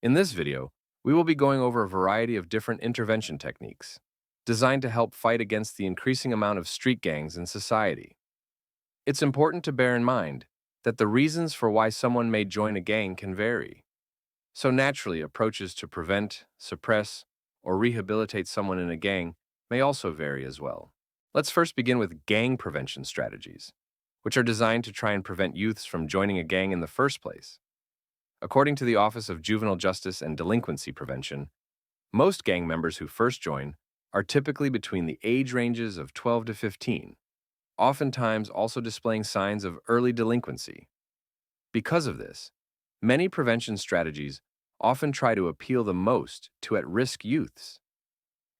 In this video, we will be going over a variety of different intervention techniques designed to help fight against the increasing amount of street gangs in society. It's important to bear in mind that the reasons for why someone may join a gang can vary. So naturally, approaches to prevent, suppress, or rehabilitate someone in a gang may also vary as well. Let's first begin with gang prevention strategies, which are designed to try and prevent youths from joining a gang in the first place. According to the Office of Juvenile Justice and Delinquency Prevention, most gang members who first join are typically between the age ranges of 12 to 15, oftentimes also displaying signs of early delinquency. Because of this, many prevention strategies often try to appeal the most to at-risk youths.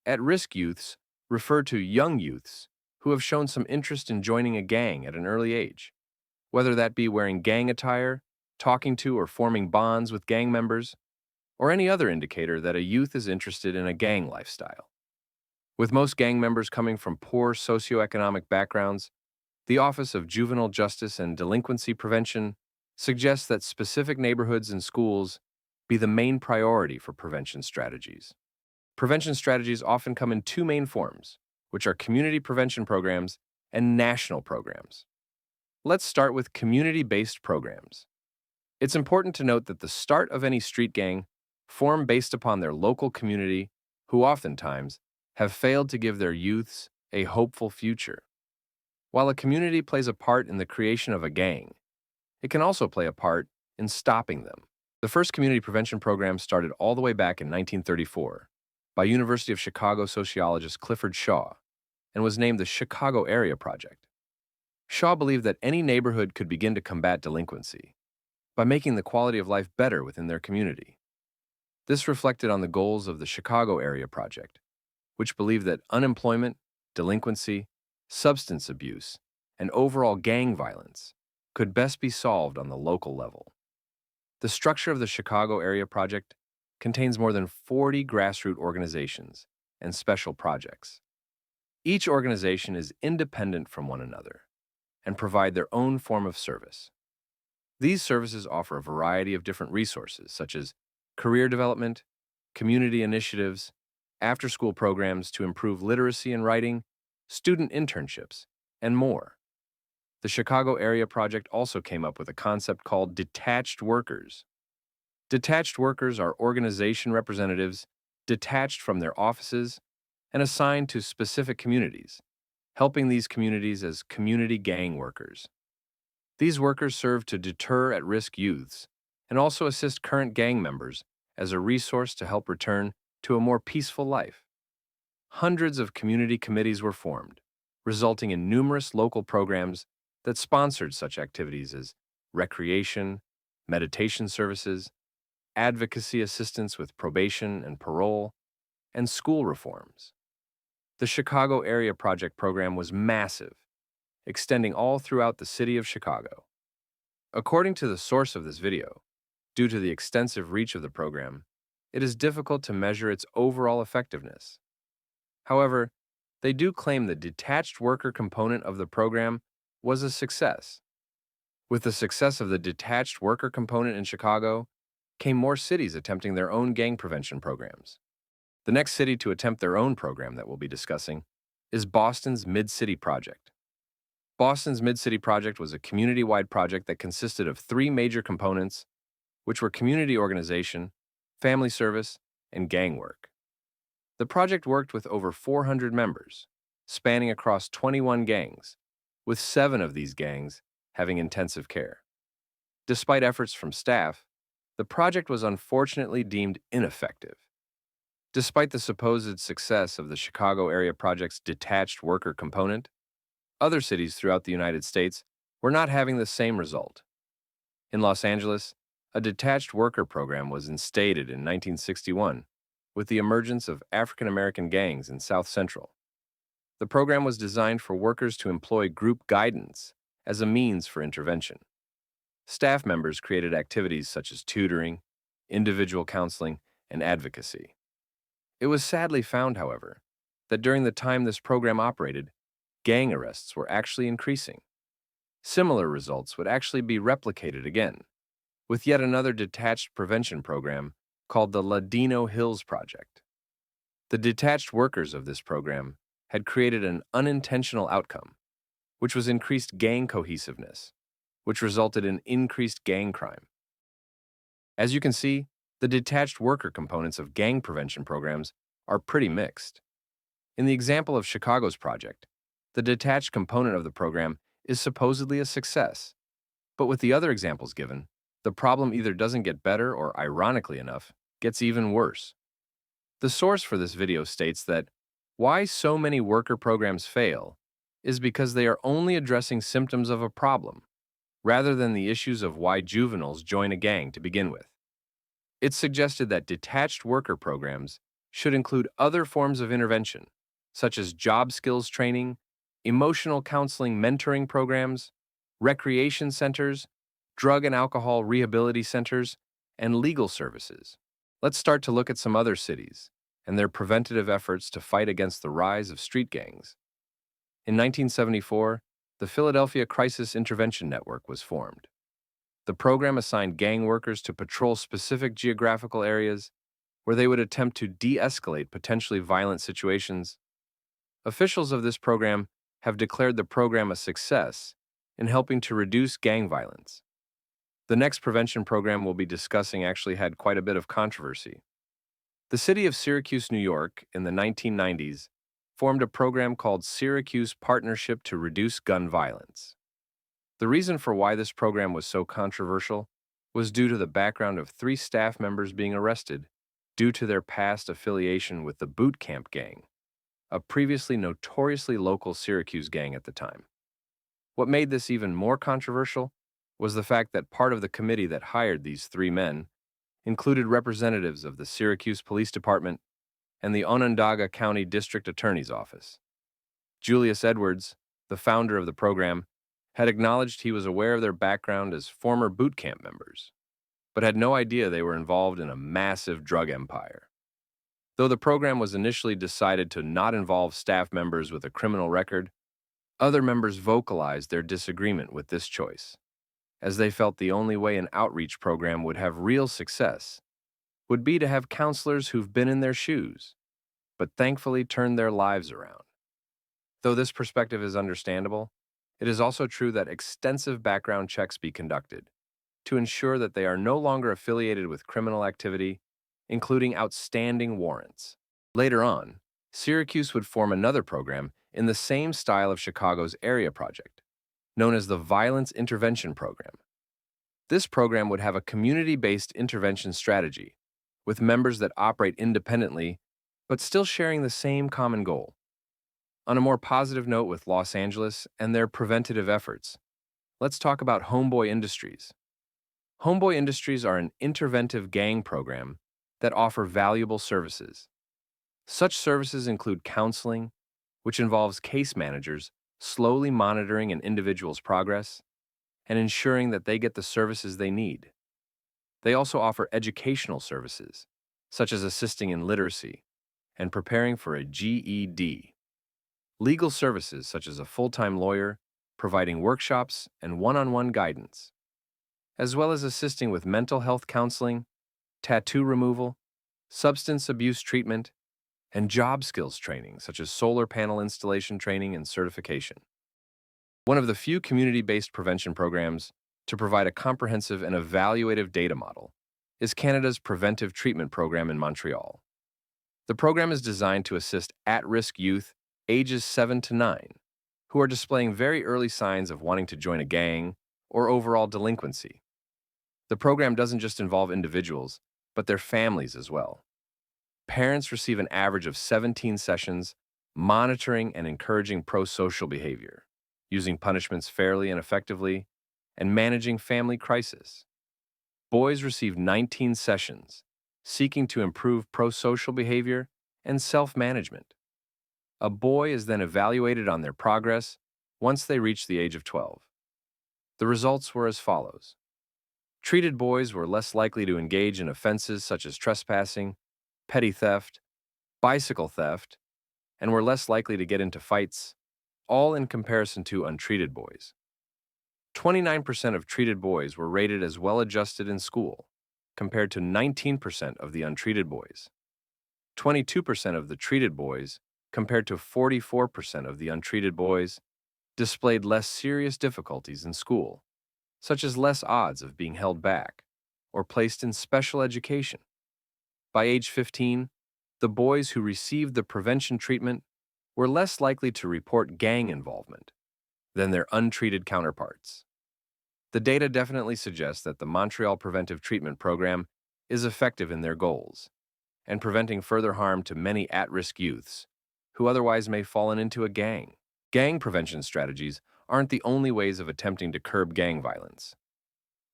At-risk youths refer to young youths who have shown some interest in joining a gang at an early age, whether that be wearing gang attire, talking to or forming bonds with gang members, or any other indicator that a youth is interested in a gang lifestyle. With most gang members coming from poor socioeconomic backgrounds, the Office of Juvenile Justice and Delinquency Prevention suggests that specific neighborhoods and schools be the main priority for prevention strategies. Prevention strategies often come in two main forms, which are community prevention programs and national programs. Let's start with community-based programs. It's important to note that the start of any street gang form based upon their local community, who oftentimes have failed to give their youths a hopeful future. While a community plays a part in the creation of a gang, it can also play a part in stopping them. The first community prevention program started all the way back in 1934 by University of Chicago sociologist Clifford Shaw and was named the Chicago Area Project. Shaw believed that any neighborhood could begin to combat delinquency by making the quality of life better within their community. This reflected on the goals of the Chicago Area Project, which believed that unemployment, delinquency, substance abuse, and overall gang violence could best be solved on the local level. The structure of the Chicago Area Project contains more than 40 grassroots organizations and special projects. Each organization is independent from one another and provide their own form of service. These services offer a variety of different resources, such as career development, community initiatives, after-school programs to improve literacy and writing, student internships, and more. The Chicago Area Project also came up with a concept called detached workers. Detached workers are organization representatives detached from their offices and assigned to specific communities, helping these communities as community gang workers. These workers serve to deter at-risk youths and also assist current gang members as a resource to help return to a more peaceful life. Hundreds of community committees were formed, resulting in numerous local programs that sponsored such activities as recreation, meditation services, advocacy assistance with probation and parole, and school reforms. The Chicago Area Project program was massive, extending all throughout the city of Chicago. According to the source of this video, due to the extensive reach of the program, it is difficult to measure its overall effectiveness. However, they do claim the detached worker component of the program was a success. With the success of the detached worker component in Chicago, came more cities attempting their own gang prevention programs. The next city to attempt their own program that we'll be discussing is Boston's Mid-City Project. Boston's Mid-City Project was a community-wide project that consisted of three major components, which were community organization, family service, and gang work. The project worked with over 400 members, spanning across 21 gangs, with 7 of these gangs having intensive care. Despite efforts from staff, the project was unfortunately deemed ineffective. Despite the supposed success of the Chicago Area Project's detached worker component, other cities throughout the United States were not having the same result. In Los Angeles, a detached worker program was instated in 1961 with the emergence of African American gangs in South Central. The program was designed for workers to employ group guidance as a means for intervention. Staff members created activities such as tutoring, individual counseling, and advocacy. It was sadly found, however, that during the time this program operated, gang arrests were actually increasing. Similar results would actually be replicated again, with yet another detached prevention program called the Ladino Hills Project. The detached workers of this program had created an unintentional outcome, which was increased gang cohesiveness, which resulted in increased gang crime. As you can see, the detached worker components of gang prevention programs are pretty mixed. In the example of Chicago's project, the detached component of the program is supposedly a success. But with the other examples given, the problem either doesn't get better or, ironically enough, gets even worse. The source for this video states that why so many worker programs fail is because they are only addressing symptoms of a problem, rather than the issues of why juveniles join a gang to begin with. It's suggested that detached worker programs should include other forms of intervention, such as job skills training, emotional counseling mentoring programs, recreation centers, drug and alcohol rehabilitation centers, and legal services. Let's start to look at some other cities and their preventative efforts to fight against the rise of street gangs. In 1974, the Philadelphia Crisis Intervention Network was formed. The program assigned gang workers to patrol specific geographical areas where they would attempt to de-escalate potentially violent situations. Officials of this program have declared the program a success in helping to reduce gang violence. The next prevention program we'll be discussing actually had quite a bit of controversy. The city of Syracuse, New York, in the 1990s, formed a program called Syracuse Partnership to Reduce Gun Violence. The reason for why this program was so controversial was due to the background of 3 staff members being arrested due to their past affiliation with the Boot Camp Gang, a previously notoriously local Syracuse gang at the time. What made this even more controversial was the fact that part of the committee that hired these 3 men included representatives of the Syracuse Police Department and the Onondaga County District Attorney's Office. Julius Edwards, the founder of the program, had acknowledged he was aware of their background as former boot camp members, but had no idea they were involved in a massive drug empire. Though the program was initially decided to not involve staff members with a criminal record, other members vocalized their disagreement with this choice, as they felt the only way an outreach program would have real success would be to have counselors who've been in their shoes, but thankfully turned their lives around. Though this perspective is understandable, it is also true that extensive background checks be conducted to ensure that they are no longer affiliated with criminal activity, including outstanding warrants. Later on, Syracuse would form another program in the same style of Chicago's area project, known as the Violence Intervention Program. This program would have a community-based intervention strategy, with members that operate independently but still sharing the same common goal. On a more positive note with Los Angeles and their preventative efforts, let's talk about Homeboy Industries. Homeboy Industries are an interventive gang program that offer valuable services. Such services include counseling, which involves case managers slowly monitoring an individual's progress and ensuring that they get the services they need. They also offer educational services, such as assisting in literacy and preparing for a GED. Legal services, such as a full-time lawyer, providing workshops and one-on-one guidance, as well as assisting with mental health counseling, tattoo removal, substance abuse treatment, and job skills training, such as solar panel installation training and certification. One of the few community-based prevention programs to provide a comprehensive and evaluative data model is Canada's Preventive Treatment Program in Montreal. The program is designed to assist at-risk youth ages 7 to 9 who are displaying very early signs of wanting to join a gang or overall delinquency. The program doesn't just involve individuals, but their families as well. Parents receive an average of 17 sessions monitoring and encouraging pro-social behavior, using punishments fairly and effectively, and managing family crisis. Boys receive 19 sessions, seeking to improve pro-social behavior and self-management. A boy is then evaluated on their progress once they reach the age of 12. The results were as follows. Treated boys were less likely to engage in offenses such as trespassing, petty theft, bicycle theft, and were less likely to get into fights, all in comparison to untreated boys. 29% of treated boys were rated as well-adjusted in school, compared to 19% of the untreated boys. 22% of the treated boys, compared to 44% of the untreated boys, displayed less serious difficulties in school, such as less odds of being held back or placed in special education. By age 15, the boys who received the prevention treatment were less likely to report gang involvement than their untreated counterparts. The data definitely suggests that the Montreal Preventive Treatment Program is effective in their goals and preventing further harm to many at-risk youths who otherwise may fallen into a gang. Gang prevention strategies aren't the only ways of attempting to curb gang violence.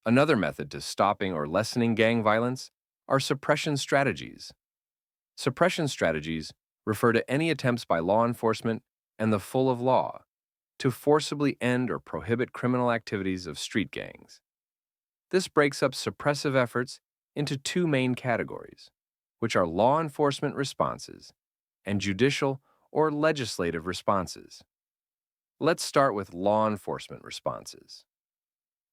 Another method to stopping or lessening gang violence are suppression strategies. Suppression strategies refer to any attempts by law enforcement and the full of law to forcibly end or prohibit criminal activities of street gangs. This breaks up suppressive efforts into two main categories, which are law enforcement responses and judicial or legislative responses. Let's start with law enforcement responses.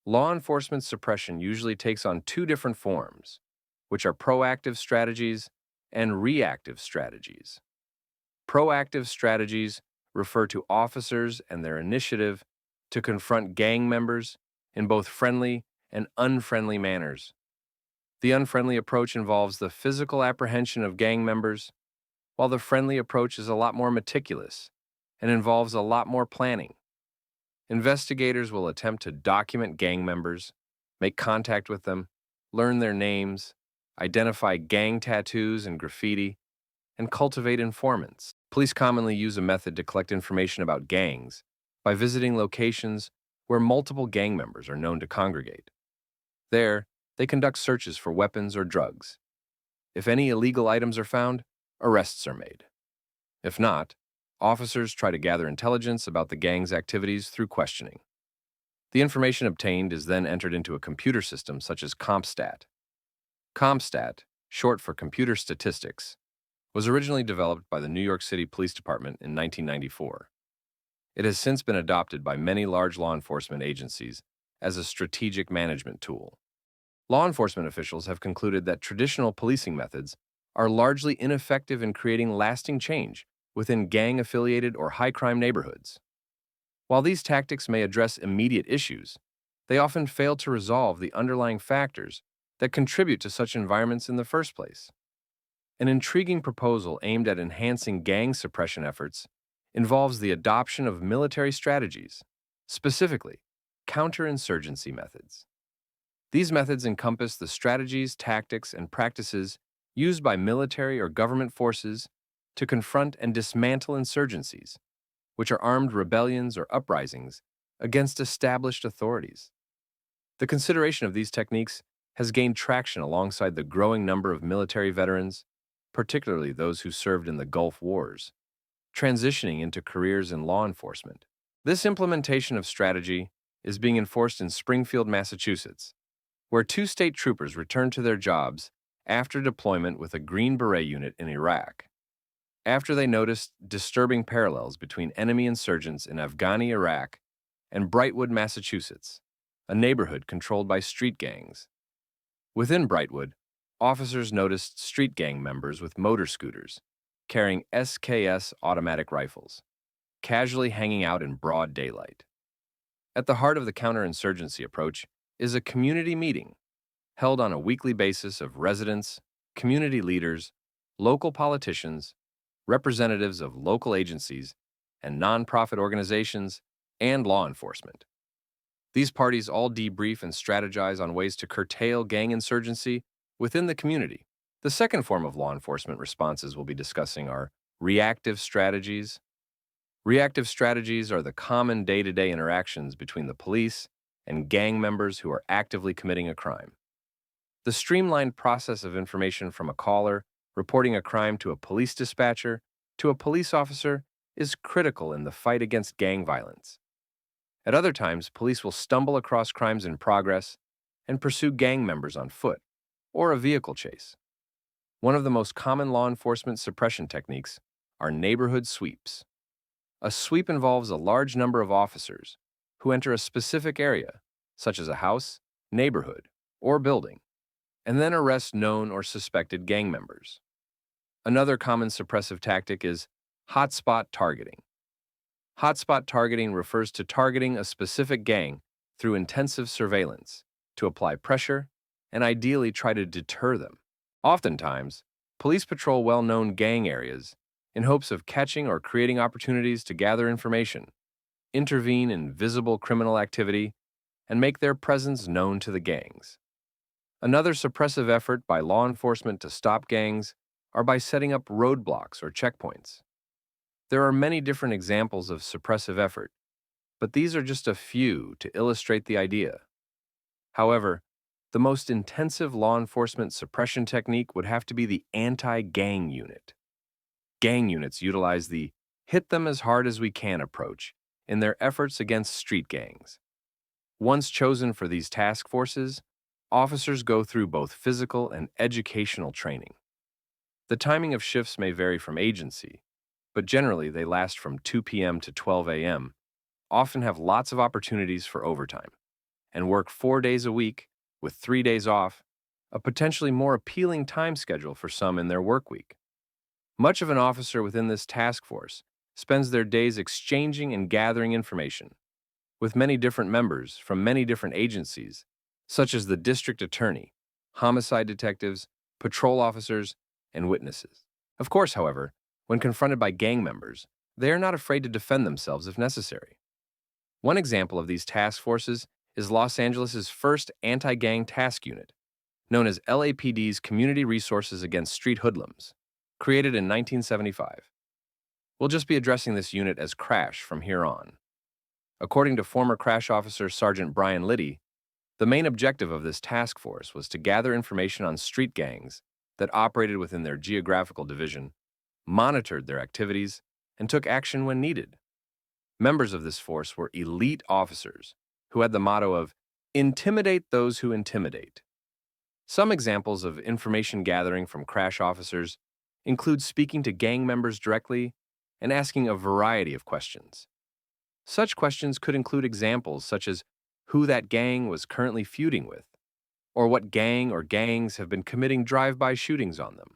Law enforcement suppression usually takes on two different forms, which are proactive strategies and reactive strategies. Proactive strategies refer to officers and their initiative to confront gang members in both friendly and unfriendly manners. The unfriendly approach involves the physical apprehension of gang members, while the friendly approach is a lot more meticulous and involves a lot more planning. Investigators will attempt to document gang members, make contact with them, learn their names, identify gang tattoos and graffiti, and cultivate informants. Police commonly use a method to collect information about gangs by visiting locations where multiple gang members are known to congregate. There, they conduct searches for weapons or drugs. If any illegal items are found, arrests are made. If not, officers try to gather intelligence about the gang's activities through questioning. The information obtained is then entered into a computer system such as CompStat. CompStat, short for computer statistics, was originally developed by the New York City Police Department in 1994. It has since been adopted by many large law enforcement agencies as a strategic management tool. Law enforcement officials have concluded that traditional policing methods are largely ineffective in creating lasting change within gang-affiliated or high-crime neighborhoods. While these tactics may address immediate issues, they often fail to resolve the underlying factors that contribute to such environments in the first place. An intriguing proposal aimed at enhancing gang suppression efforts involves the adoption of military strategies, specifically counterinsurgency methods. These methods encompass the strategies, tactics, and practices used by military or government forces to confront and dismantle insurgencies, which are armed rebellions or uprisings against established authorities. The consideration of these techniques has gained traction alongside the growing number of military veterans, particularly those who served in the Gulf Wars, transitioning into careers in law enforcement. This implementation of strategy is being enforced in Springfield, Massachusetts, where two state troopers returned to their jobs after deployment with a Green Beret unit in Iraq, after they noticed disturbing parallels between enemy insurgents in Afghani Iraq and Brightwood, Massachusetts, a neighborhood controlled by street gangs. Within Brightwood, officers noticed street gang members with motor scooters, carrying SKS automatic rifles, casually hanging out in broad daylight. At the heart of the counterinsurgency approach is a community meeting held on a weekly basis of residents, community leaders, local politicians, representatives of local agencies and nonprofit organizations, and law enforcement. These parties all debrief and strategize on ways to curtail gang insurgency within the community. The second form of law enforcement responses we'll be discussing are reactive strategies. Reactive strategies are the common day-to-day interactions between the police and gang members who are actively committing a crime. The streamlined process of information from a caller reporting a crime to a police dispatcher to a police officer is critical in the fight against gang violence. At other times, police will stumble across crimes in progress and pursue gang members on foot or a vehicle chase. One of the most common law enforcement suppression techniques are neighborhood sweeps. A sweep involves a large number of officers who enter a specific area, such as a house, neighborhood, or building. and then arrest known or suspected gang members. Another common suppressive tactic is hotspot targeting. Hotspot targeting refers to targeting a specific gang through intensive surveillance to apply pressure and ideally try to deter them. Oftentimes, police patrol well-known gang areas in hopes of catching or creating opportunities to gather information, intervene in visible criminal activity, and make their presence known to the gangs. Another suppressive effort by law enforcement to stop gangs are by setting up roadblocks or checkpoints. There are many different examples of suppressive effort, but these are just a few to illustrate the idea. However, the most intensive law enforcement suppression technique would have to be the anti-gang unit. Gang units utilize the hit them as hard as we can approach in their efforts against street gangs. Once chosen for these task forces, officers go through both physical and educational training. The timing of shifts may vary from agency, but generally they last from 2 p.m. to 12 a.m., often have lots of opportunities for overtime, and work 4 days a week with 3 days off, a potentially more appealing time schedule for some in their work week. Much of an officer within this task force spends their days exchanging and gathering information with many different members from many different agencies, such as the district attorney, homicide detectives, patrol officers, and witnesses. Of course, however, when confronted by gang members, they are not afraid to defend themselves if necessary. One example of these task forces is Los Angeles' first anti-gang task unit, known as LAPD's Community Resources Against Street Hoodlums, created in 1975. We'll just be addressing this unit as CRASH from here on. According to former CRASH officer Sergeant Brian Liddy, the main objective of this task force was to gather information on street gangs that operated within their geographical division, monitored their activities, and took action when needed. Members of this force were elite officers who had the motto of intimidate those who intimidate. Some examples of information gathering from CRASH officers include speaking to gang members directly and asking a variety of questions. Such questions could include examples such as who that gang was currently feuding with, or what gang or gangs have been committing drive-by shootings on them.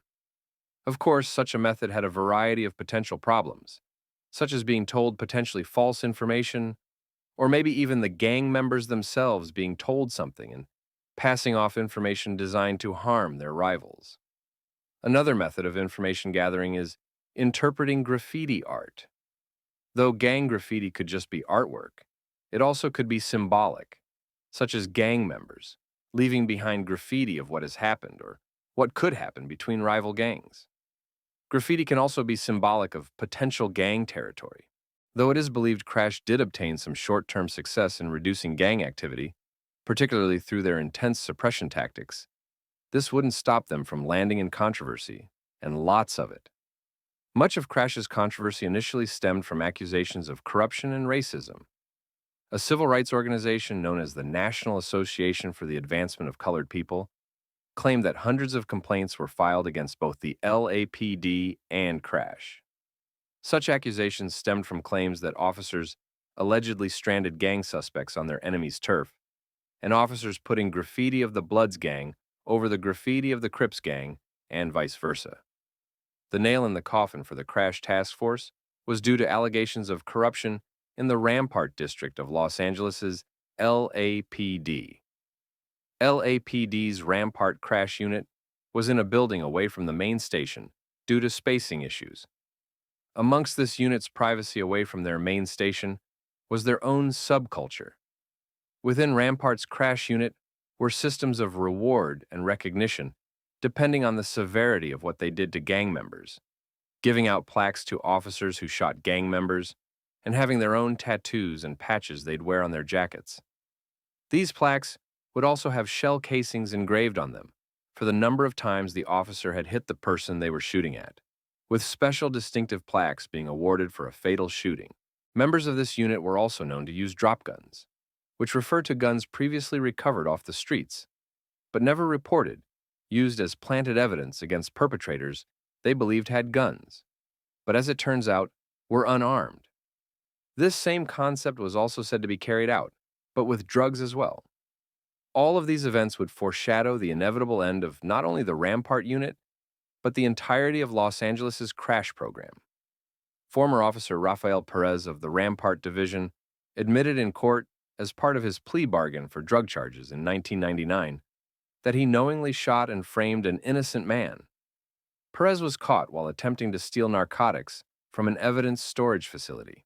Of course, such a method had a variety of potential problems, such as being told potentially false information, or maybe even the gang members themselves being told something and passing off information designed to harm their rivals. Another method of information gathering is interpreting graffiti art. Though gang graffiti could just be artwork, it also could be symbolic, such as gang members leaving behind graffiti of what has happened or what could happen between rival gangs. Graffiti can also be symbolic of potential gang territory. Though it is believed CRASH did obtain some short-term success in reducing gang activity, particularly through their intense suppression tactics, this wouldn't stop them from landing in controversy, and lots of it. Much of CRASH's controversy initially stemmed from accusations of corruption and racism. A civil rights organization known as the National Association for the Advancement of Colored People claimed that hundreds of complaints were filed against both the LAPD and CRASH. Such accusations stemmed from claims that officers allegedly stranded gang suspects on their enemy's turf, and officers putting graffiti of the Bloods gang over the graffiti of the Crips gang, and vice versa. The nail in the coffin for the CRASH task force was due to allegations of corruption in the Rampart district of Los Angeles' LAPD. LAPD's Rampart CRASH unit was in a building away from the main station due to spacing issues. Amongst this unit's privacy away from their main station was their own subculture. Within Rampart's CRASH unit were systems of reward and recognition depending on the severity of what they did to gang members, giving out plaques to officers who shot gang members, and having their own tattoos and patches they'd wear on their jackets. These plaques would also have shell casings engraved on them for the number of times the officer had hit the person they were shooting at, with special distinctive plaques being awarded for a fatal shooting. Members of this unit were also known to use drop guns, which refer to guns previously recovered off the streets, but never reported, used as planted evidence against perpetrators they believed had guns, but as it turns out, were unarmed. This same concept was also said to be carried out, but with drugs as well. All of these events would foreshadow the inevitable end of not only the Rampart unit, but the entirety of Los Angeles's crash program. Former officer Rafael Perez of the Rampart Division admitted in court as part of his plea bargain for drug charges in 1999 that he knowingly shot and framed an innocent man. Perez was caught while attempting to steal narcotics from an evidence storage facility.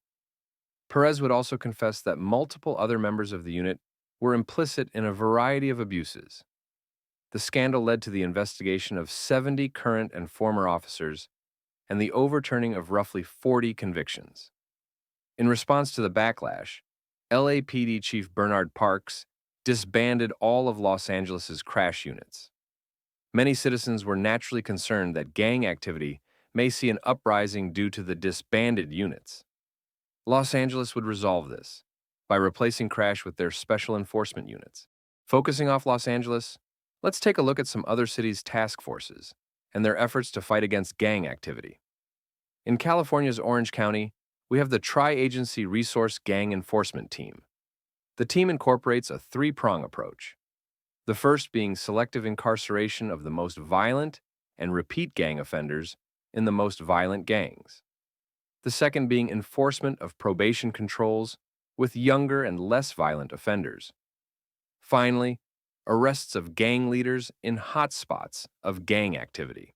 Perez would also confess that multiple other members of the unit were implicit in a variety of abuses. The scandal led to the investigation of 70 current and former officers and the overturning of roughly 40 convictions. In response to the backlash, LAPD Chief Bernard Parks disbanded all of Los Angeles's crash units. Many citizens were naturally concerned that gang activity may see an uprising due to the disbanded units. Los Angeles would resolve this by replacing crash with their special enforcement units. Focusing off Los Angeles, let's take a look at some other cities' task forces and their efforts to fight against gang activity. In California's Orange County, we have the Tri-Agency Resource Gang Enforcement Team. The team incorporates a three-prong approach. The first being selective incarceration of the most violent and repeat gang offenders in the most violent gangs. The second being enforcement of probation controls with younger and less violent offenders. Finally, arrests of gang leaders in hotspots of gang activity.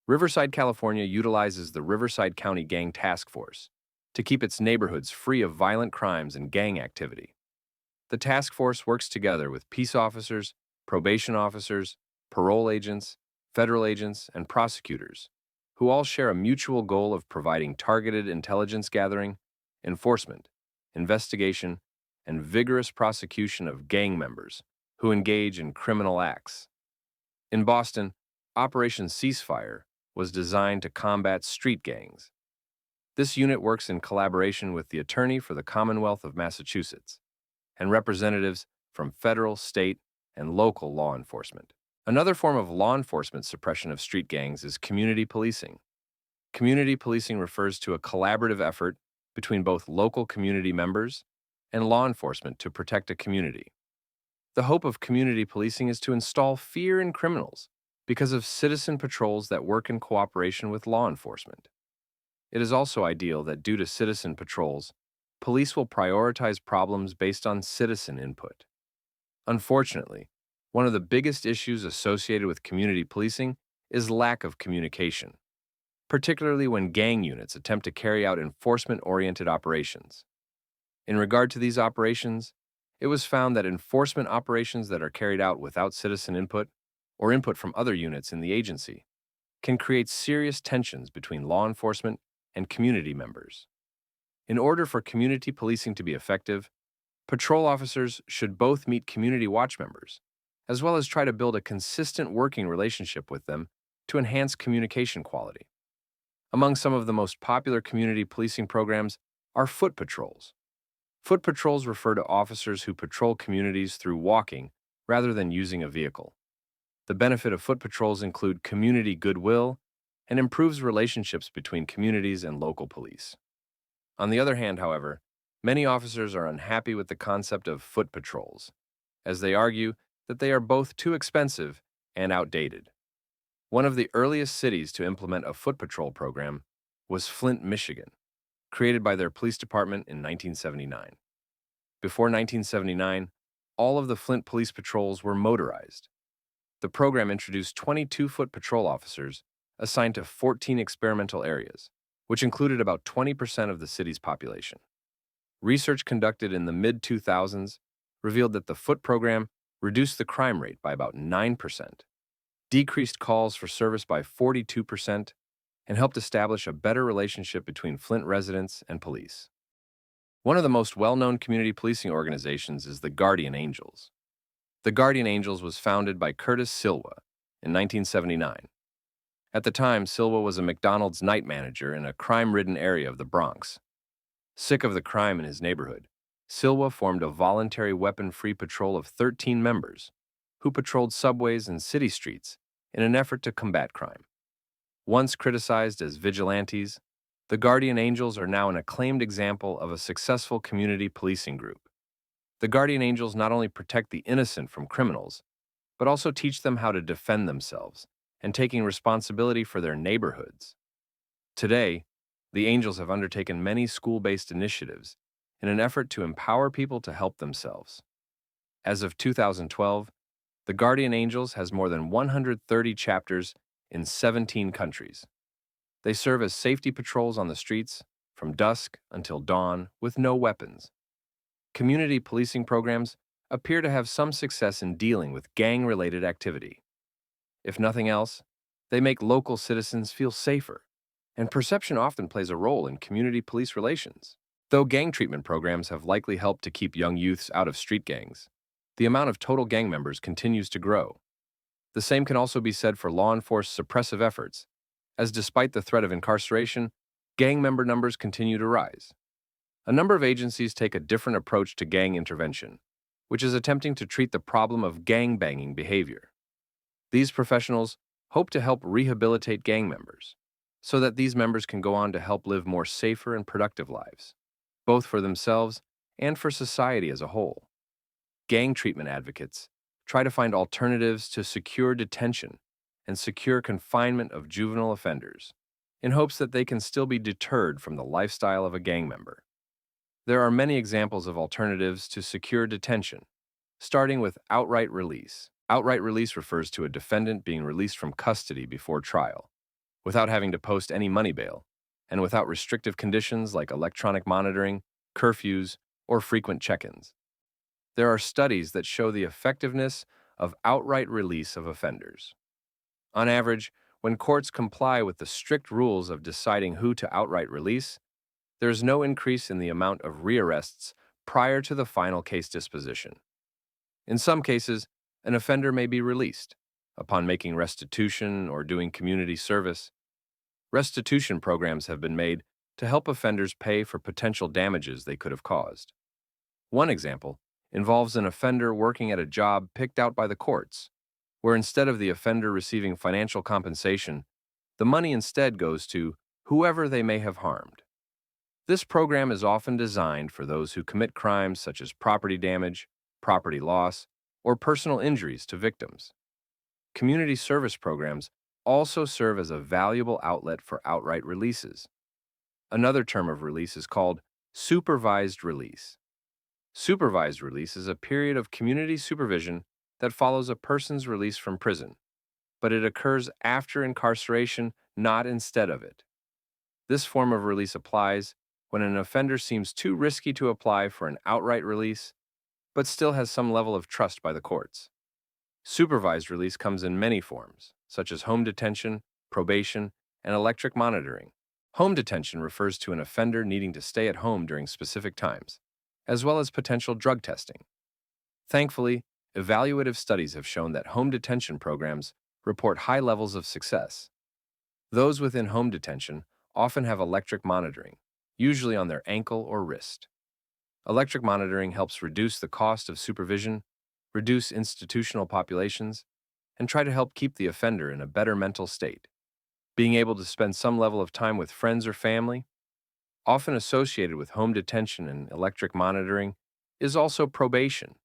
Riverside, California utilizes the Riverside County Gang Task Force to keep its neighborhoods free of violent crimes and gang activity. The task force works together with peace officers, probation officers, parole agents, federal agents, and prosecutors, who all share a mutual goal of providing targeted intelligence gathering, enforcement, investigation, and vigorous prosecution of gang members who engage in criminal acts. In Boston, Operation Ceasefire was designed to combat street gangs. This unit works in collaboration with the Attorney for the Commonwealth of Massachusetts and representatives from federal, state, and local law enforcement. Another form of law enforcement suppression of street gangs is community policing. Community policing refers to a collaborative effort between both local community members and law enforcement to protect a community. The hope of community policing is to install fear in criminals because of citizen patrols that work in cooperation with law enforcement. It is also ideal that due to citizen patrols, police will prioritize problems based on citizen input. Unfortunately, one of the biggest issues associated with community policing is lack of communication, particularly when gang units attempt to carry out enforcement-oriented operations. In regard to these operations, it was found that enforcement operations that are carried out without citizen input or input from other units in the agency can create serious tensions between law enforcement and community members. In order for community policing to be effective, patrol officers should both meet community watch members, as well as try to build a consistent working relationship with them to enhance communication quality. Among some of the most popular community policing programs are foot patrols. Foot patrols refer to officers who patrol communities through walking rather than using a vehicle. The benefit of foot patrols include community goodwill and improves relationships between communities and local police. On the other hand, however, many officers are unhappy with the concept of foot patrols, as they argue that they are both too expensive and outdated. One of the earliest cities to implement a foot patrol program was Flint, Michigan, created by their police department in 1979. Before 1979, all of the Flint police patrols were motorized. The program introduced 22-foot patrol officers assigned to 14 experimental areas, which included about 20% of the city's population. Research conducted in the mid-2000s revealed that the foot program reduced the crime rate by about 9%, decreased calls for service by 42%, and helped establish a better relationship between Flint residents and police. One of the most well-known community policing organizations is the Guardian Angels. The Guardian Angels was founded by Curtis Silva in 1979. At the time, Silva was a McDonald's night manager in a crime-ridden area of the Bronx. Sick of the crime in his neighborhood, Silva formed a voluntary weapon-free patrol of 13 members who patrolled subways and city streets in an effort to combat crime. Once criticized as vigilantes, the Guardian Angels are now an acclaimed example of a successful community policing group. The guardian angels not only protect the innocent from criminals, but also teach them how to defend themselves and taking responsibility for their neighborhoods. Today, the angels have undertaken many school-based initiatives in an effort to empower people to help themselves. As of 2012, the Guardian Angels has more than 130 chapters in 17 countries. They serve as safety patrols on the streets from dusk until dawn with no weapons. Community policing programs appear to have some success in dealing with gang-related activity. If nothing else, they make local citizens feel safer, and perception often plays a role in community police relations. Though gang treatment programs have likely helped to keep young youths out of street gangs, the amount of total gang members continues to grow. The same can also be said for law enforcement suppressive efforts, as despite the threat of incarceration, gang member numbers continue to rise. A number of agencies take a different approach to gang intervention, which is attempting to treat the problem of gang-banging behavior. These professionals hope to help rehabilitate gang members, so that these members can go on to help live more safer and productive lives, both for themselves and for society as a whole. Gang treatment advocates try to find alternatives to secure detention and secure confinement of juvenile offenders, in hopes that they can still be deterred from the lifestyle of a gang member. There are many examples of alternatives to secure detention, starting with outright release. Outright release refers to a defendant being released from custody before trial, without having to post any money bail, and without restrictive conditions like electronic monitoring, curfews, or frequent check-ins. There are studies that show the effectiveness of outright release of offenders. On average, when courts comply with the strict rules of deciding who to outright release, there is no increase in the amount of rearrests prior to the final case disposition. In some cases, an offender may be released upon making restitution or doing community service. Restitution programs have been made to help offenders pay for potential damages they could have caused. One example involves an offender working at a job picked out by the courts, where instead of the offender receiving financial compensation, the money instead goes to whoever they may have harmed. This program is often designed for those who commit crimes such as property damage, property loss, or personal injuries to victims. Community service programs also serve as a valuable outlet for outright releases. Another term of release is called supervised release. Supervised release is a period of community supervision that follows a person's release from prison, but it occurs after incarceration, not instead of it. This form of release applies when an offender seems too risky to apply for an outright release, but still has some level of trust by the courts. Supervised release comes in many forms, such as home detention, probation, and electric monitoring. Home detention refers to an offender needing to stay at home during specific times, as well as potential drug testing. Thankfully, evaluative studies have shown that home detention programs report high levels of success. Those within home detention often have electric monitoring, usually on their ankle or wrist. Electric monitoring helps reduce the cost of supervision, reduce institutional populations, and try to help keep the offender in a better mental state. Being able to spend some level of time with friends or family, often associated with home detention and electric monitoring, is also probation.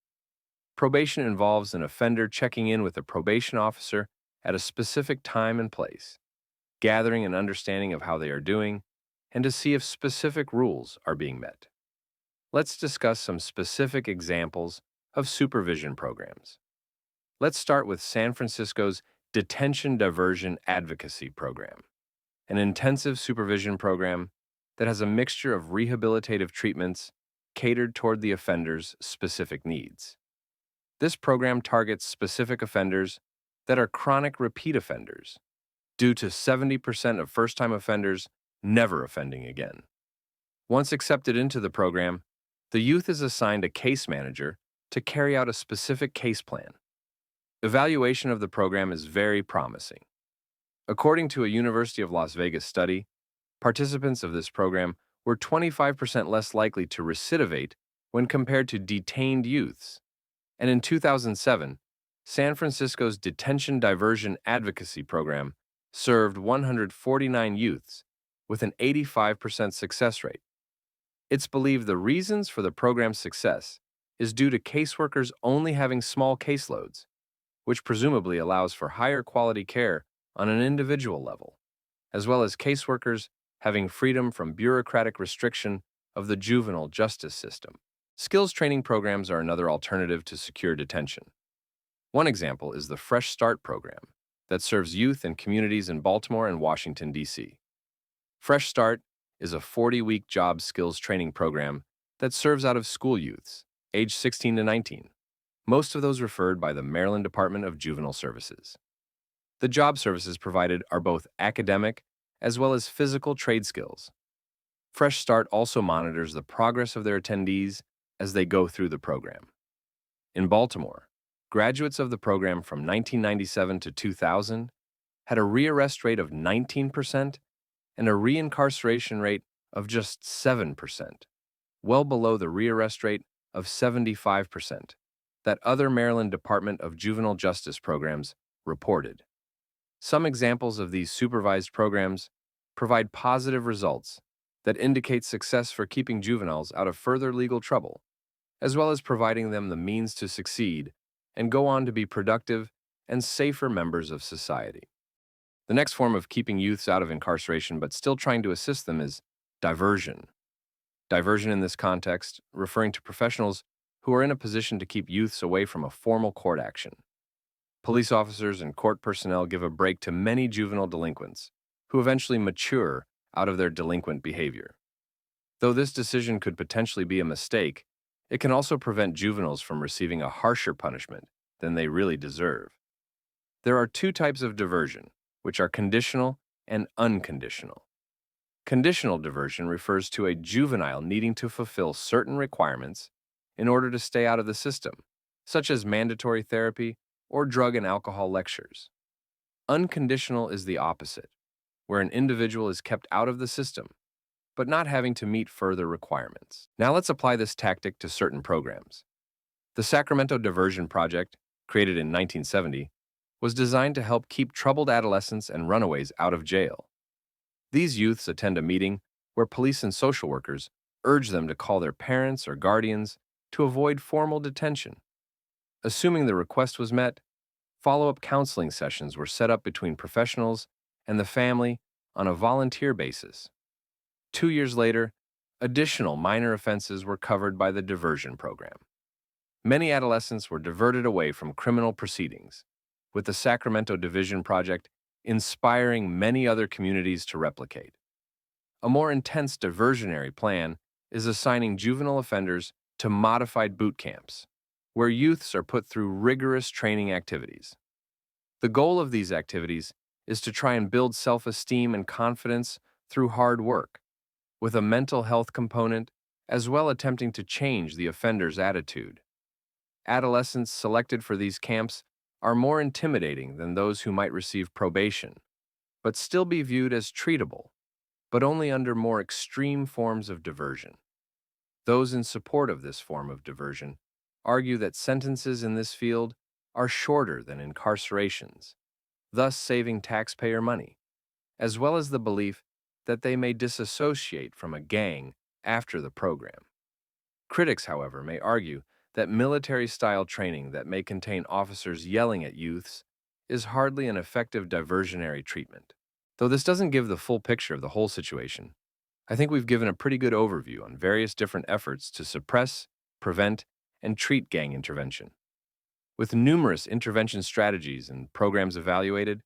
Probation involves an offender checking in with a probation officer at a specific time and place, gathering an understanding of how they are doing, and to see if specific rules are being met. Let's discuss some specific examples of supervision programs. Let's start with San Francisco's Detention Diversion Advocacy Program, an intensive supervision program that has a mixture of rehabilitative treatments catered toward the offender's specific needs. This program targets specific offenders that are chronic repeat offenders, due to 70% of first-time offenders never offending again. Once accepted into the program, the youth is assigned a case manager to carry out a specific case plan. Evaluation of the program is very promising. According to a University of Las Vegas study, participants of this program were 25% less likely to recidivate when compared to detained youths. And in 2007, San Francisco's Detention Diversion Advocacy Program served 149 youths with an 85% success rate. It's believed the reasons for the program's success is due to caseworkers only having small caseloads, which presumably allows for higher quality care on an individual level, as well as caseworkers having freedom from bureaucratic restriction of the juvenile justice system. Skills training programs are another alternative to secure detention. One example is the Fresh Start program that serves youth and communities in Baltimore and Washington, D.C. Fresh Start is a 40-week job skills training program that serves out of school youths, age 16 to 19, most of those referred by the Maryland Department of Juvenile Services. The job services provided are both academic as well as physical trade skills. Fresh Start also monitors the progress of their attendees as they go through the program. In Baltimore, graduates of the program from 1997 to 2000 had a rearrest rate of 19% and a reincarceration rate of just 7%, well below the rearrest rate of 75% that other Maryland Department of Juvenile Justice programs reported. Some examples of these supervised programs provide positive results that indicate success for keeping juveniles out of further legal trouble, as well as providing them the means to succeed and go on to be productive and safer members of society. The next form of keeping youths out of incarceration but still trying to assist them is diversion. Diversion in this context, referring to professionals who are in a position to keep youths away from a formal court action. Police officers and court personnel give a break to many juvenile delinquents who eventually mature out of their delinquent behavior. Though this decision could potentially be a mistake, it can also prevent juveniles from receiving a harsher punishment than they really deserve. There are two types of diversion, which are conditional and unconditional. Conditional diversion refers to a juvenile needing to fulfill certain requirements in order to stay out of the system, such as mandatory therapy or drug and alcohol lectures. Unconditional is the opposite, where an individual is kept out of the system, but not having to meet further requirements. Now let's apply this tactic to certain programs. The Sacramento Diversion Project, created in 1970, was designed to help keep troubled adolescents and runaways out of jail. These youths attend a meeting where police and social workers urge them to call their parents or guardians to avoid formal detention. Assuming the request was met, follow-up counseling sessions were set up between professionals and the family on a volunteer basis. 2 years later, additional minor offenses were covered by the diversion program. Many adolescents were diverted away from criminal proceedings, with the Sacramento Diversion Project inspiring many other communities to replicate. A more intense diversionary plan is assigning juvenile offenders to modified boot camps, where youths are put through rigorous training activities. The goal of these activities is to try and build self-esteem and confidence through hard work, with a mental health component as well attempting to change the offender's attitude. Adolescents selected for these camps are more intimidating than those who might receive probation, but still be viewed as treatable, but only under more extreme forms of diversion. Those in support of this form of diversion argue that sentences in this field are shorter than incarcerations, thus saving taxpayer money, as well as the belief that they may disassociate from a gang after the program. Critics, however, may argue that military-style training that may contain officers yelling at youths is hardly an effective diversionary treatment. Though this doesn't give the full picture of the whole situation, I think we've given a pretty good overview on various different efforts to suppress, prevent, and treat gang intervention. With numerous intervention strategies and programs evaluated,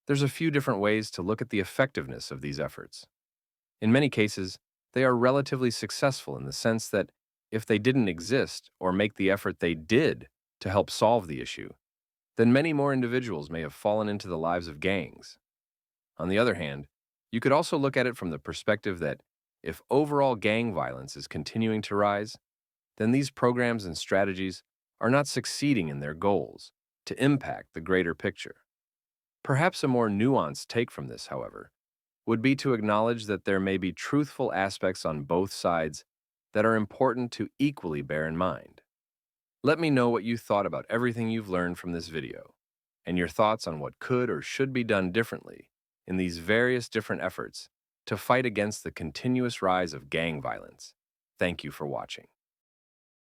there's a few different ways to look at the effectiveness of these efforts. In many cases, they are relatively successful in the sense that if they didn't exist or make the effort they did to help solve the issue, then many more individuals may have fallen into the lives of gangs. On the other hand, you could also look at it from the perspective that if overall gang violence is continuing to rise, then these programs and strategies are not succeeding in their goals to impact the greater picture. Perhaps a more nuanced take from this, however, would be to acknowledge that there may be truthful aspects on both sides that are important to equally bear in mind. Let me know what you thought about everything you've learned from this video, and your thoughts on what could or should be done differently in these various different efforts to fight against the continuous rise of gang violence. Thank you for watching.